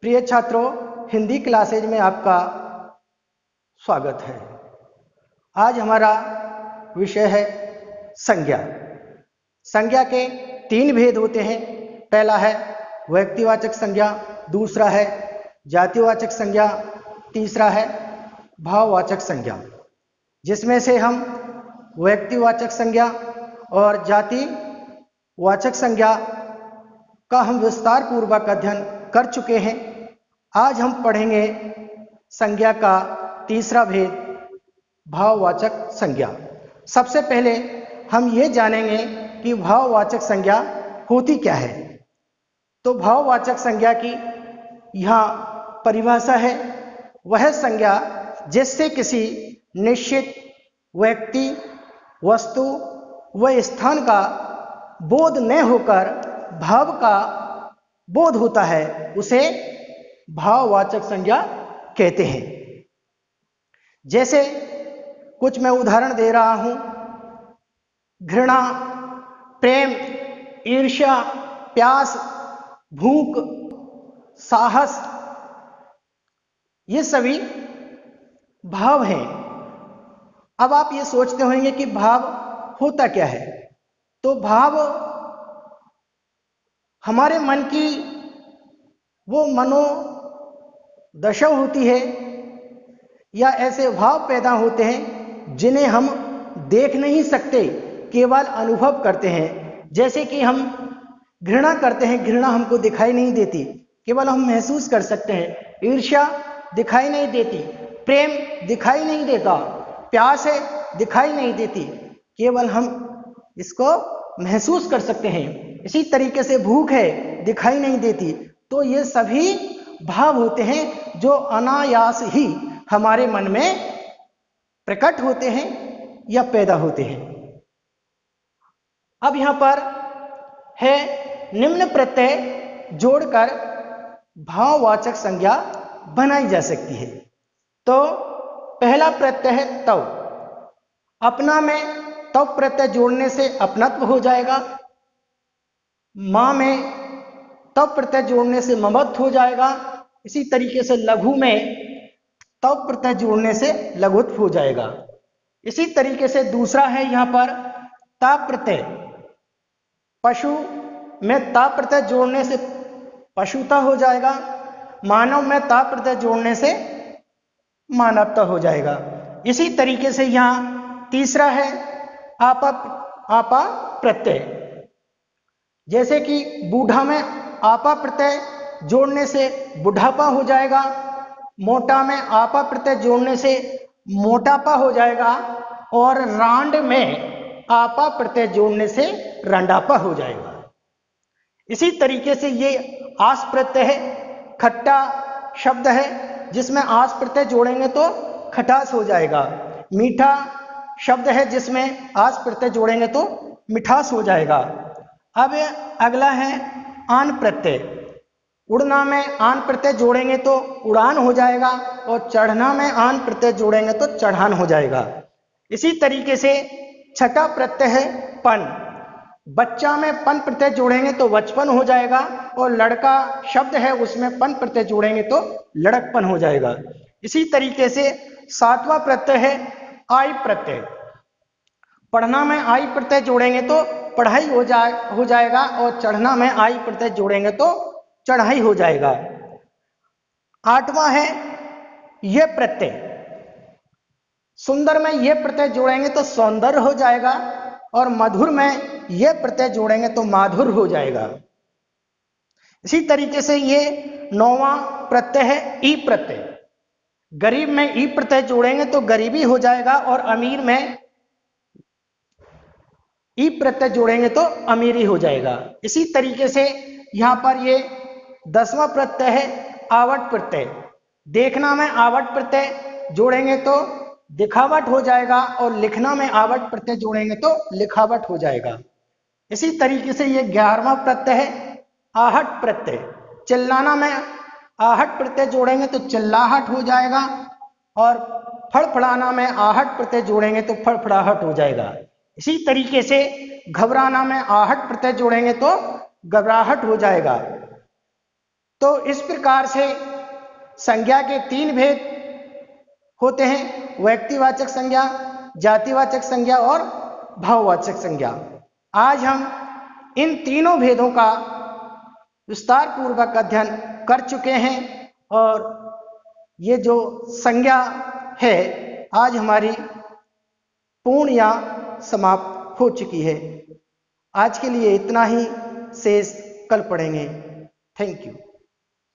प्रिय छात्रों, हिंदी क्लासेज में आपका स्वागत है। आज हमारा विषय है संज्ञा। संज्ञा के तीन भेद होते हैं। पहला है व्यक्तिवाचक संज्ञा, दूसरा है जातिवाचक संज्ञा, तीसरा है भाववाचक संज्ञा। जिसमें से हम व्यक्तिवाचक संज्ञा और जातिवाचक संज्ञा का हम विस्तार पूर्वक अध्ययन कर चुके हैं। आज हम पढ़ेंगे संज्ञा का तीसरा भेद, भाववाचक संज्ञा। सबसे पहले हम ये जानेंगे कि भाववाचक संज्ञा होती क्या है। तो भाववाचक संज्ञा की यहाँ परिभाषा है, वह संज्ञा जिससे किसी निश्चित व्यक्ति, वस्तु व स्थान का बोध न होकर भाव का बोध होता है, उसे भाववाचक संज्ञा कहते हैं। जैसे कुछ मैं उदाहरण दे रहा हूं। घृणा, प्रेम, ईर्ष्या, प्यास, भूख, साहस, ये सभी भाव हैं। अब आप ये सोचते होंगे कि भाव होता क्या है। तो भाव हमारे मन की वो मनोदशा होती है, या ऐसे भाव पैदा होते हैं जिन्हें हम देख नहीं सकते, केवल अनुभव करते हैं। जैसे कि हम घृणा करते हैं, घृणा हमको दिखाई नहीं देती, केवल हम महसूस कर सकते हैं। ईर्ष्या दिखाई नहीं देती, प्रेम दिखाई नहीं देता, प्यास है दिखाई नहीं देती, केवल हम इसको महसूस कर सकते हैं। इसी तरीके से भूख है, दिखाई नहीं देती। तो ये सभी भाव होते हैं जो अनायास ही हमारे मन में प्रकट होते हैं या पैदा होते हैं। अब यहां पर है निम्न प्रत्यय जोड़कर भाववाचक संज्ञा बनाई जा सकती है। तो पहला प्रत्यय है तव। अपना में तव प्रत्यय जोड़ने से अपनत्व हो जाएगा। मां में तव प्रत्यय जोड़ने से ममत्व हो जाएगा। इसी तरीके से लघु में तव प्रत्यय जोड़ने से लघुत्व हो जाएगा। इसी तरीके से दूसरा है यहां पर ता प्रत्यय। पशु में ता प्रत्यय जोड़ने से पशुता हो जाएगा। मानव में ता प्रत्यय जोड़ने से मानवता हो जाएगा। इसी तरीके से यहां तीसरा है आपा प्रत्यय। जैसे कि बूढ़ा में आपा प्रत्यय जोड़ने से बुढ़ापा हो जाएगा। मोटा में आपा प्रत्यय जोड़ने से मोटापा हो जाएगा। और रांड में आपा प्रत्यय जोड़ने से रंडापा हो जाएगा। इसी तरीके से ये आस प्रत्यय है। खट्टा शब्द है, जिसमें आस प्रत्यय जोड़ेंगे तो खटास हो जाएगा। मीठा शब्द है, जिसमें आस प्रत्यय जोड़ेंगे तो मिठास हो जाएगा। अब अगला है आन प्रत्यय। उड़ना में आन प्रत्यय जोड़ेंगे तो उड़ान हो जाएगा, और चढ़ना में आन प्रत्यय जोड़ेंगे तो चढ़ान हो जाएगा। इसी तरीके से छठा प्रत्यय है पन। बच्चा में पन प्रत्यय जोड़ेंगे तो बचपन हो जाएगा, और लड़का शब्द है उसमें पन प्रत्यय जोड़ेंगे तो लड़कपन हो जाएगा। इसी तरीके से सातवां प्रत्यय है आई प्रत्यय। पढ़ना में आई प्रत्यय जोड़ेंगे तो पढ़ाई हो जाएगा, और चढ़ना में आई प्रत्यय जोड़ेंगे तो चढ़ाई हो जाएगा। आठवां है ये प्रत्यय। सुंदर में ये प्रत्यय जोड़ेंगे तो सौंदर्य हो जाएगा, और मधुर में ये प्रत्यय जोड़ेंगे तो माधुर हो जाएगा। इसी तरीके से ये नौवां प्रत्यय है ई प्रत्यय। गरीब में ई प्रत्यय जोड़ेंगे तो गरीबी हो जाएगा, और अमीर में ई प्रत्यय जोड़ेंगे तो अमीरी हो जाएगा। इसी तरीके से यहां पर ये 10वां प्रत्यय है आवट प्रत्यय। देखना में आवट प्रत्यय जोड़ेंगे तो दिखावट हो जाएगा, और लिखना में आवट प्रत्यय जोड़ेंगे तो लिखावट हो जाएगा। इसी तरीके से ये 11वां प्रत्यय है आहट प्रत्यय। चिल्लाना में आहट प्रत्यय जोड़ेंगे तो चिल्लाहट हो जाएगा, और फड़फड़ाना में आहट प्रत्यय जोड़ेंगे तो फड़फड़ाहट हो जाएगा। इसी तरीके से घबराना में आहट प्रत्यय जोड़ेंगे तो घबराहट हो जाएगा। तो इस प्रकार से संज्ञा के 3 भेद होते हैं, व्यक्तिवाचक संज्ञा, जातिवाचक संज्ञा और भाववाचक संज्ञा। आज हम इन तीनों भेदों का विस्तार पूर्वक अध्ययन कर चुके हैं और ये जो संज्ञा है आज हमारी पूर्ण या समाप्त हो चुकी है। आज के लिए इतना ही, शेष कल पढ़ेंगे। Thank you.